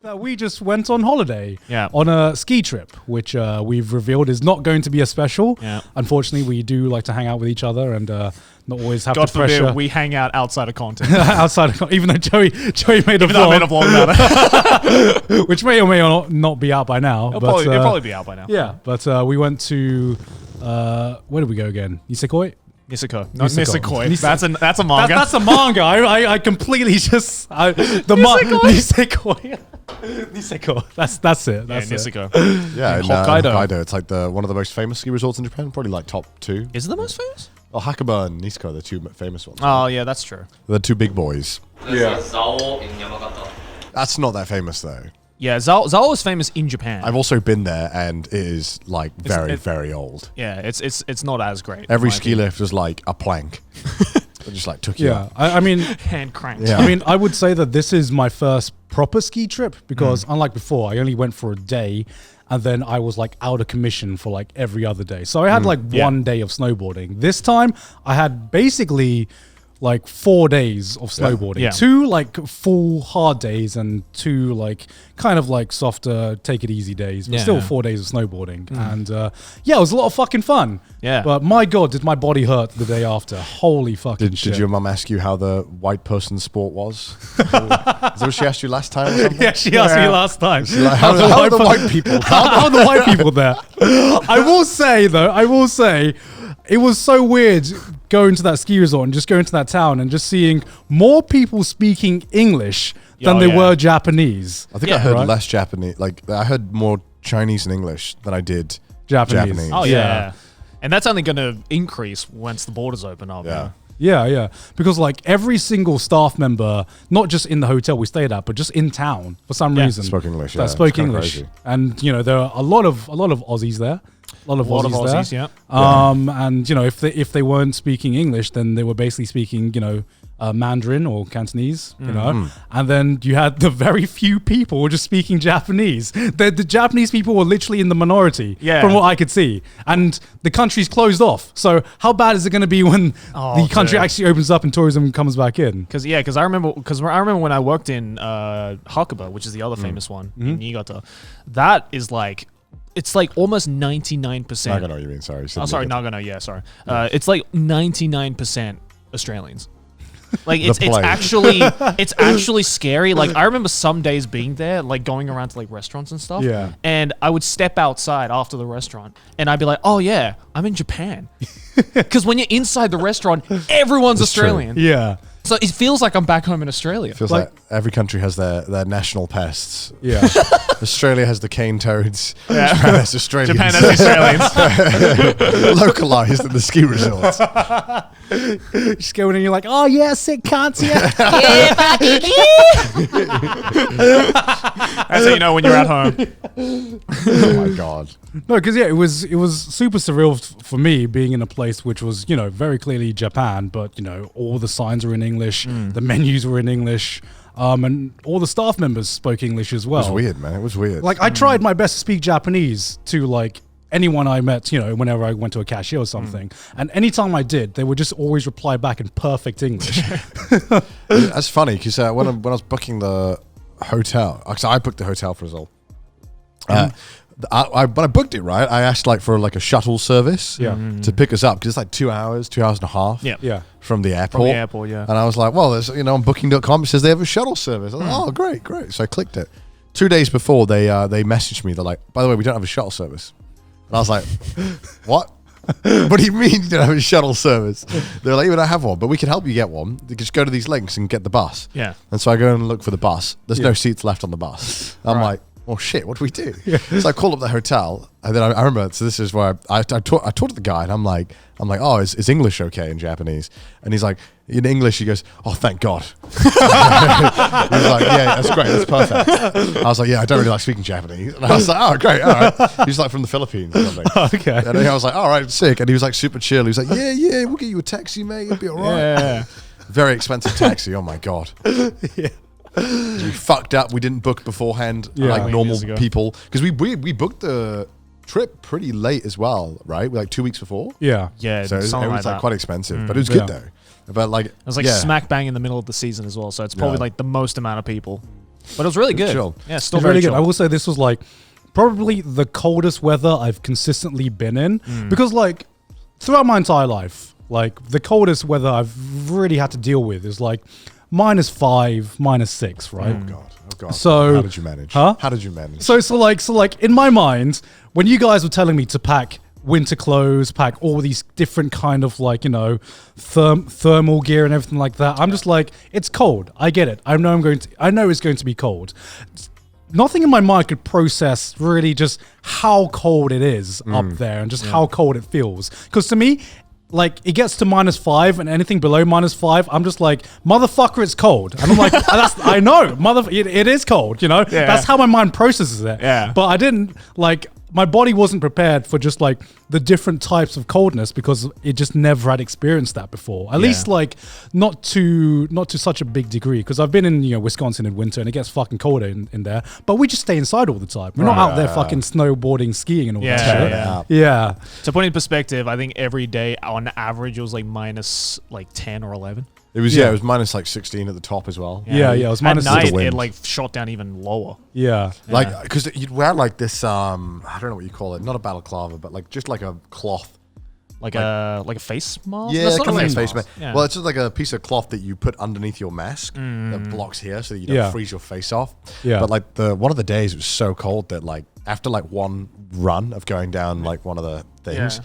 that we just went on holiday on a ski trip, which we've revealed is not going to be a special. Yeah. Unfortunately, we do like to hang out with each other and not always have God the pressure. forbid we hang out outside of content. Even though Joey made a Even though I made a vlog about it. Which may or may not be out by now. It'll probably be out by now. Yeah, but we went to, where did we go again? Niseko? Niseko. Not Nisekoi. That's a manga. That's a manga. I completely just... Nisekoi. Niseko. That's it. That's Niseko. Yeah, in Hokkaido. It's like one of the most famous ski resorts in Japan. Probably like top 2. Is it the most famous? Oh, Hakuba and Niseko, the 2 famous ones. Oh, yeah, that's true. The 2 big boys. Yeah. That's not that famous though. Yeah, Zao is famous in Japan. I've also been there, and it is like very old. Yeah, it's not as great. Every ski lift was like a plank. It just like took you up. I mean, hand cranked. Yeah. I mean, I would say that this is my first proper ski trip because unlike before, I only went for a day and then I was like out of commission for like every other day. So I had like 1 day of snowboarding. This time I had basically like 4 days of snowboarding. Yeah. 2 like full hard days and 2 like kind of like softer take it easy days, but still 4 days of snowboarding. And it was a lot of fucking fun. Yeah. But my God, did my body hurt the day after. Holy fucking shit. Did your mum ask you how the white person sport was? Is that what she asked you last time or something? Yeah, she asked me last time. She's like, how are the white people? How are the white people there? I will say, it was so weird going to that ski resort and just going to that town and just seeing more people speaking English than they were Japanese. I think I heard less Japanese. Like, I heard more Chinese and English than I did Japanese. Oh, yeah. And that's only going to increase once the borders open up. Yeah. Because like every single staff member, not just in the hotel we stayed at, but just in town for some reason, spoke English. That spoke English, and there are a lot of Aussies there. A lot of Aussies there. And if they weren't speaking English, then they were basically speaking Mandarin or Cantonese, and then you had the very few people who were just speaking Japanese. The Japanese people were literally in the minority, from what I could see, and the country's closed off. So how bad is it going to be when the country actually opens up and tourism comes back in? Because I remember when I worked in Hakuba, which is the other famous one in Niigata. That is like. It's like almost 99%. Nagano, you mean? Sorry. Sorry, Nagano. Yeah, sorry. It's like 99% Australians. Like it's actually scary. Like I remember some days being there, like going around to like restaurants and stuff. Yeah. And I would step outside after the restaurant, and I'd be like, "Oh yeah, I'm in Japan." Because when you're inside the restaurant, everyone's Australian. True. Yeah. So it feels like I'm back home in Australia. It feels like every country has their national pests. Yeah. Australia has the cane toads. Japan has Australians. Japan has Australians. Localized at the ski resorts. Just going in and you're like, oh yeah, sick cunts, yeah. That's how you know when you're at home. Oh my God. No, because it was super surreal for me being in a place which was, very clearly Japan, but all the signs were in English, the menus were in English, and all the staff members spoke English as well. It was weird, man. It was weird. Like I tried my best to speak Japanese to like anyone I met, whenever I went to a cashier or something, and anytime I did, they would just always reply back in perfect English. That's funny because when I was booking the hotel, actually I booked the hotel for us all. When I booked it, right, I asked for a shuttle service to pick us up because it's like 2 hours, 2 hours and a half from the airport. Yeah. And I was like, well, there's, on booking.com, it says they have a shuttle service. I was like, oh, great. So I clicked it. 2 days before, they messaged me. They're like, by the way, we don't have a shuttle service. And I was like, what? What do you mean you don't have a shuttle service? They're like, we don't have one, but we can help you get one. You just go to these links and get the bus. Yeah. And so I go and look for the bus. There's no seats left on the bus. I'm like, oh shit, what do we do? So I called up the hotel, and then I remember. So this is where I talked to the guy, and I'm like, oh, is English okay in Japanese? And he's like, in English, he goes, oh, thank God. He was like, yeah, that's great, that's perfect. I was like, yeah, I don't really like speaking Japanese. And I was like, oh, great, all right. He was like from the Philippines or something. Okay. And I was like, all right, sick. And he was like super chill. He was like, yeah, we'll get you a taxi, mate. You'll be all right. Yeah. Very expensive taxi. Oh my God. Yeah. We fucked up. We didn't book beforehand, like normal people, because we booked the trip pretty late as well, right? Like 2 weeks before. Yeah. Yeah. So it was like quite expensive, but it was good though. But like it was like smack bang in the middle of the season as well, so it's probably like the most amount of people. But it was really good. Chill. Yeah, still It's very really good. chill. I will say this was like probably the coldest weather I've consistently been in because like throughout my entire life, like the coldest weather I've really had to deal with is like -5, -6, right? Oh God. So how did you manage? Huh? How did you manage? So like in my mind, when you guys were telling me to pack winter clothes, pack all these different kind of like, you know, thermal gear and everything like that, I'm just like, it's cold. I get it. I know it's going to be cold. Nothing in my mind could process really just how cold it is up there and just how cold it feels. Because to me, like it gets to -5 and anything below -5, I'm just like, motherfucker, it's cold. And I'm like, I know, it is cold, you know? Yeah. That's how my mind processes it. Yeah. But I didn't like, my body wasn't prepared for just like the different types of coldness because it just never had experienced that before. At least like not to such a big degree, because I've been in, you know, Wisconsin in winter and it gets fucking colder in there, but we just stay inside all the time. We're not out there fucking snowboarding, skiing and all that shit. Yeah. To put it in perspective, I think every day on average it was like -10 or 11. It was it was minus like 16 at the top as well. Yeah, it was At minus night, wind. it like shot down even lower. Yeah. Like, because you'd wear like this, I don't know what you call it, not a balaclava, but like just like a cloth. Like a face mask? Yeah, That's not kind a of face face mask. mask. Yeah. Well, it's just like a piece of cloth that you put underneath your mask that blocks here so that you don't Yeah. freeze your face off. Yeah. But like one of the days it was so cold that like after like one run of going down like one of the things,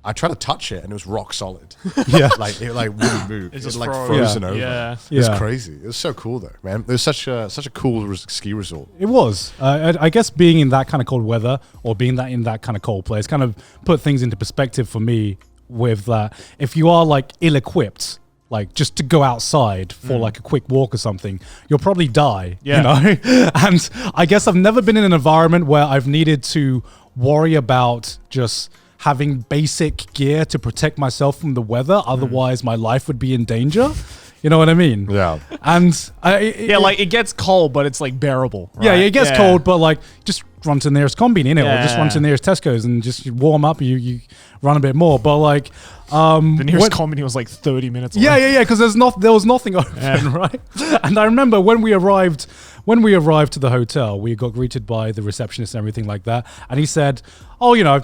I tried to touch it and it was rock solid. Yeah. Like it like wouldn't move. It just like froze. frozen Yeah. over. Yeah. It was Yeah. crazy. It was so cool though, man. It was such a cool ski resort. It was. I guess being in that kind of cold weather or being in that kind of cold place kind of put things into perspective for me with that. If you are like ill-equipped, like just to go outside for like a quick walk or something, you'll probably die, you know? And I guess I've never been in an environment where I've needed to worry about just having basic gear to protect myself from the weather. Otherwise my life would be in danger. You know what I mean? Yeah. And like it gets cold, but it's like bearable. Right? yeah, it gets cold, but like just run to the nearest combine, innit? Or just run to the Yeah. nearest Tesco's and just warm up. You run a bit more, but like The nearest combine was like 30 minutes away. yeah, because there was nothing open, right? And I remember when we arrived to the hotel, we got greeted by the receptionist and everything like that, and he said, "Oh, you know,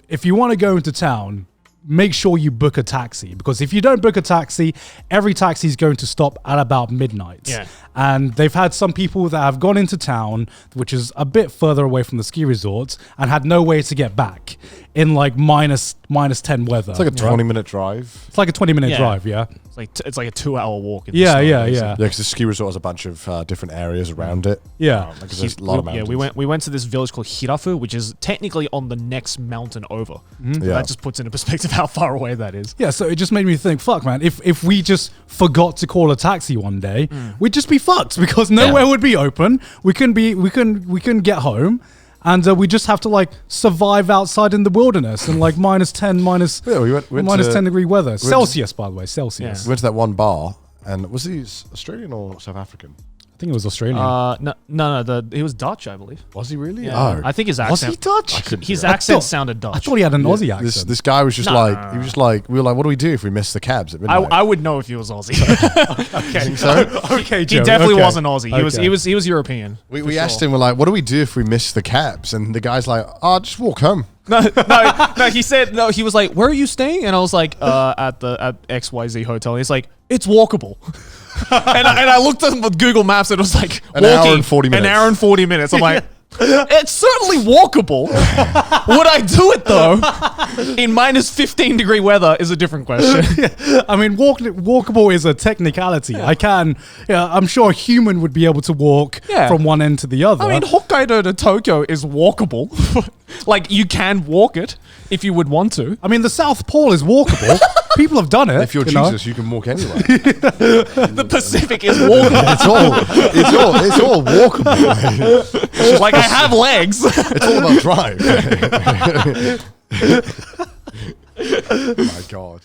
if you want to go into town, make sure you book a taxi, because if you don't book a taxi, every taxi is going to stop at about midnight." Yeah. And they've had some people that have gone into town, which is a bit further away from the ski resorts, and had no way to get back in like minus 10 weather. It's like a 20-minute drive. It's like a 20-minute Yeah. drive, yeah. It's like a 2-hour walk. In the Yeah, snow, yeah, basically. yeah. Yeah, because the ski resort has a bunch of different areas around it. Yeah. Because there's a lot of mountains. Yeah, we went to this village called Hirafu, which is technically on the next mountain over. So Yeah. that just puts into perspective how far away that is. Yeah, so it just made me think, fuck, man, if we just forgot to call a taxi one day, we'd just be fucked, because nowhere would be open. We couldn't get home, and we just have to like survive outside in the wilderness in like minus 10 degree weather. Celsius, by the way, Celsius. We went to that one bar, and was he Australian or South African? I think it was Australian. No, he was Dutch, I believe. Was he really? Yeah. Oh. I think his was accent. he Dutch? His I accent thought- sounded Dutch. I thought he had an Aussie accent. This guy was just he was just like, we were like, what do we do if we miss the cabs at midnight? I would know if he was Aussie. okay. So okay, He Joe, definitely okay. wasn't Aussie. He was European. we asked him, we're like, what do we do if we miss the cabs? And the guy's like, just walk home. No. He said no. He was like, "Where are you staying?" And I was like, "At XYZ hotel." And he's like, "It's walkable." and I looked at Google Maps and it was like An hour and 40 minutes. An hour and 40 minutes. I'm like, it's certainly walkable. Would I do it though? In minus 15 degree weather is a different question. I mean, walkable is a technicality. I'm sure a human would be able to walk from one end to the other. I mean, Hokkaido to Tokyo is walkable. Like, you can walk it if you would want to. I mean, the South Pole is walkable. People have done it. If you're you know? Jesus, you can walk anywhere. The Pacific is walkable. It's all walkable. Like, I have legs. It's all about drive. Oh my God.